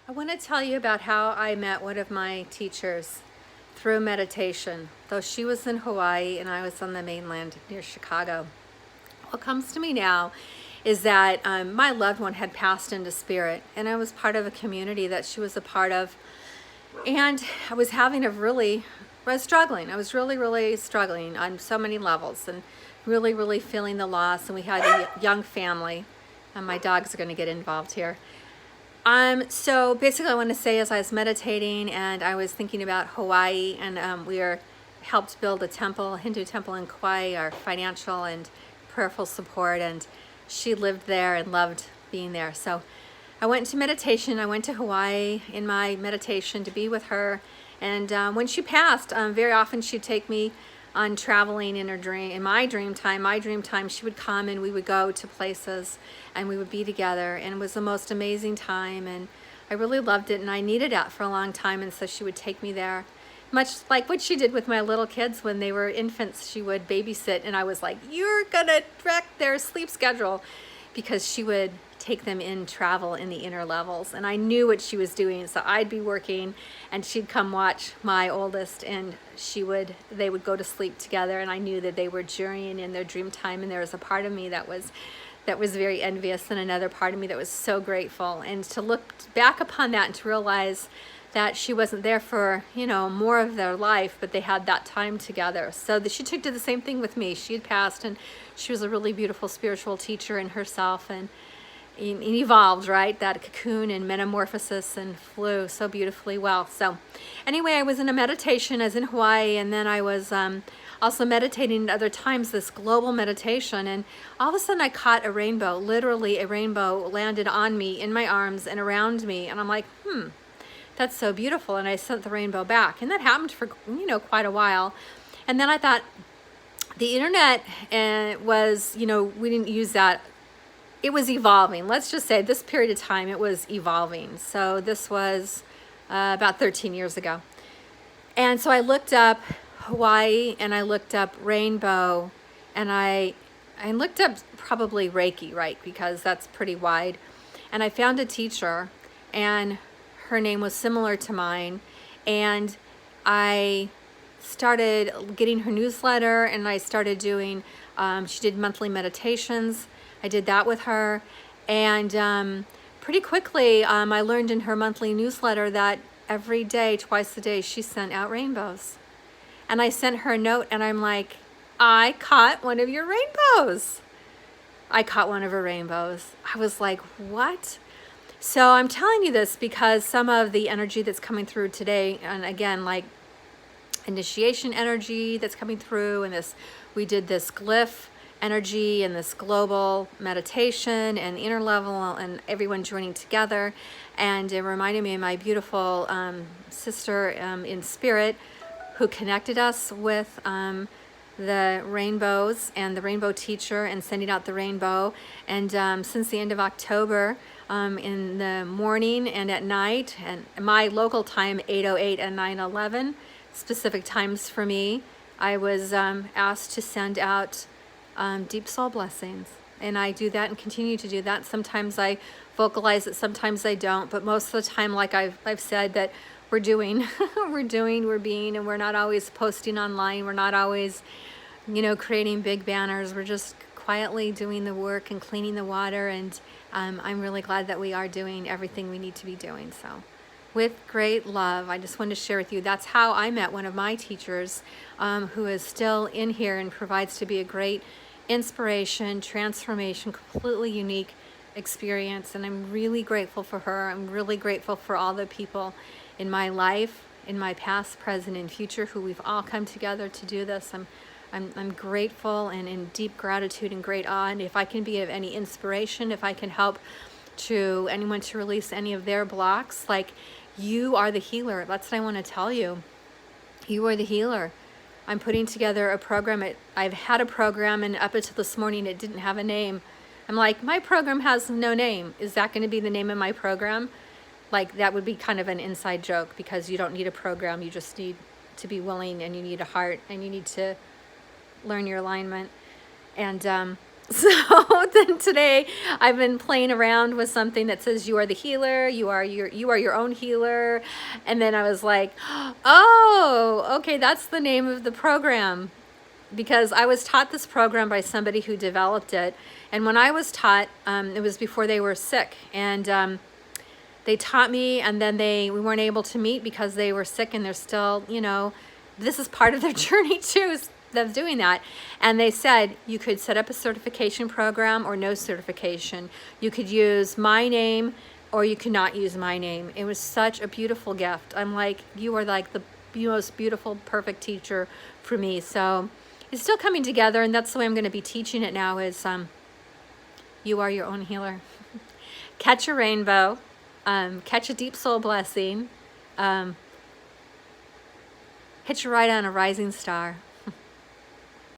I want to tell you about how I met one of my teachers through meditation, though she was in Hawaii and I was on the mainland near Chicago. What comes to me now is that my loved one had passed into spirit, and I was part of a community that she was a part of, and I was struggling. I was really struggling on so many levels, and really feeling the loss. And we had a young family, and my dogs are going to get involved here. So basically I want to say, as I was meditating and I was thinking about Hawaii, and we helped build a temple, a Hindu temple in Kauai, our financial and prayerful support, and she lived there and loved being there. So I went into meditation. I went to Hawaii in my meditation to be with her. And when she passed, very often she'd take me on traveling in her dream, in my dream time, she would come and we would go to places and we would be together, and it was the most amazing time, and I really loved it, and I needed that for a long time. And so she would take me there, much like what she did with my little kids when they were infants. She would babysit, and I was like, you're gonna wreck their sleep schedule, because she would take them in travel in the inner levels, and I knew what she was doing. So I'd be working and she'd come watch my oldest, and they would go to sleep together, and I knew that they were journeying in their dream time. And there was a part of me that was very envious, and another part of me that was so grateful. And to look back upon that and to realize that she wasn't there for, more of their life, but they had that time together. So she did the same thing with me. She had passed, and she was a really beautiful spiritual teacher in herself, and evolved, right? That cocoon and metamorphosis, and flew so beautifully well. So anyway, I was in a meditation as in Hawaii, and then I was also meditating at other times, this global meditation, and all of a sudden I caught a rainbow. Literally a rainbow landed on me, in my arms and around me, and I'm like, that's so beautiful. And I sent the rainbow back, and that happened for quite a while. And then I thought, the internet was, we didn't use that. It was evolving. Let's just say this period of time, it was evolving. So this was about 13 years ago. And so I looked up Hawaii, and I looked up rainbow, and I looked up probably Reiki, right? Because that's pretty wide. And I found a teacher, and her name was similar to mine. And I started getting her newsletter, and I started doing, she did monthly meditations. I did that with her, and pretty quickly I learned in her monthly newsletter that every day, twice a day, she sent out rainbows. And I sent her a note, and I'm like, I caught one of your rainbows. I caught one of her rainbows. I was like, what? So I'm telling you this because some of the energy that's coming through today, and again, like initiation energy that's coming through, and we did this glyph energy and this global meditation and inner level, and everyone joining together. And it reminded me of my beautiful sister in spirit, who connected us with the rainbows and the rainbow teacher, and sending out the rainbow. And since the end of October, in the morning and at night, and my local time 8:08 and 9:11, specific times for me, I was asked to send out deep soul blessings. And I do that and continue to do that. Sometimes I vocalize it, sometimes I don't, but most of the time, like I've said, that we're doing, we're being, and we're not always posting online. We're not always, creating big banners. We're just quietly doing the work and cleaning the water. And I'm really glad that we are doing everything we need to be doing. So with great love, I just wanted to share with you, that's how I met one of my teachers, who is still in here and provides to be a great inspiration, transformation, completely unique experience. And I'm really grateful for her. I'm really grateful for all the people in my life, in my past, present, and future, who we've all come together to do this. I'm grateful and in deep gratitude and great awe. And if I can be of any inspiration, if I can help to anyone to release any of their blocks, like, you are the healer. That's what I want to tell you. You are the healer. I'm putting together a program. I've had a program, and up until this morning, it didn't have a name. I'm like, my program has no name. Is that going to be the name of my program? Like, that would be kind of an inside joke, because you don't need a program. You just need to be willing, and you need a heart, and you need to learn your alignment. And So then today I've been playing around with something that says you are the healer, you are your own healer. And then I was like, oh, okay, that's the name of the program. Because I was taught this program by somebody who developed it. And when I was taught, it was before they were sick. And they taught me, and then we weren't able to meet because they were sick, and they're still, you know, this is part of their journey too, of doing that. And they said you could set up a certification program or no certification. You could use my name or you could not use my name. It was such a beautiful gift. I'm like, you are like the most beautiful, perfect teacher for me. So it's still coming together, and that's the way I'm going to be teaching it now is you are your own healer. Catch a rainbow, catch a deep soul blessing, hit your ride on a rising star.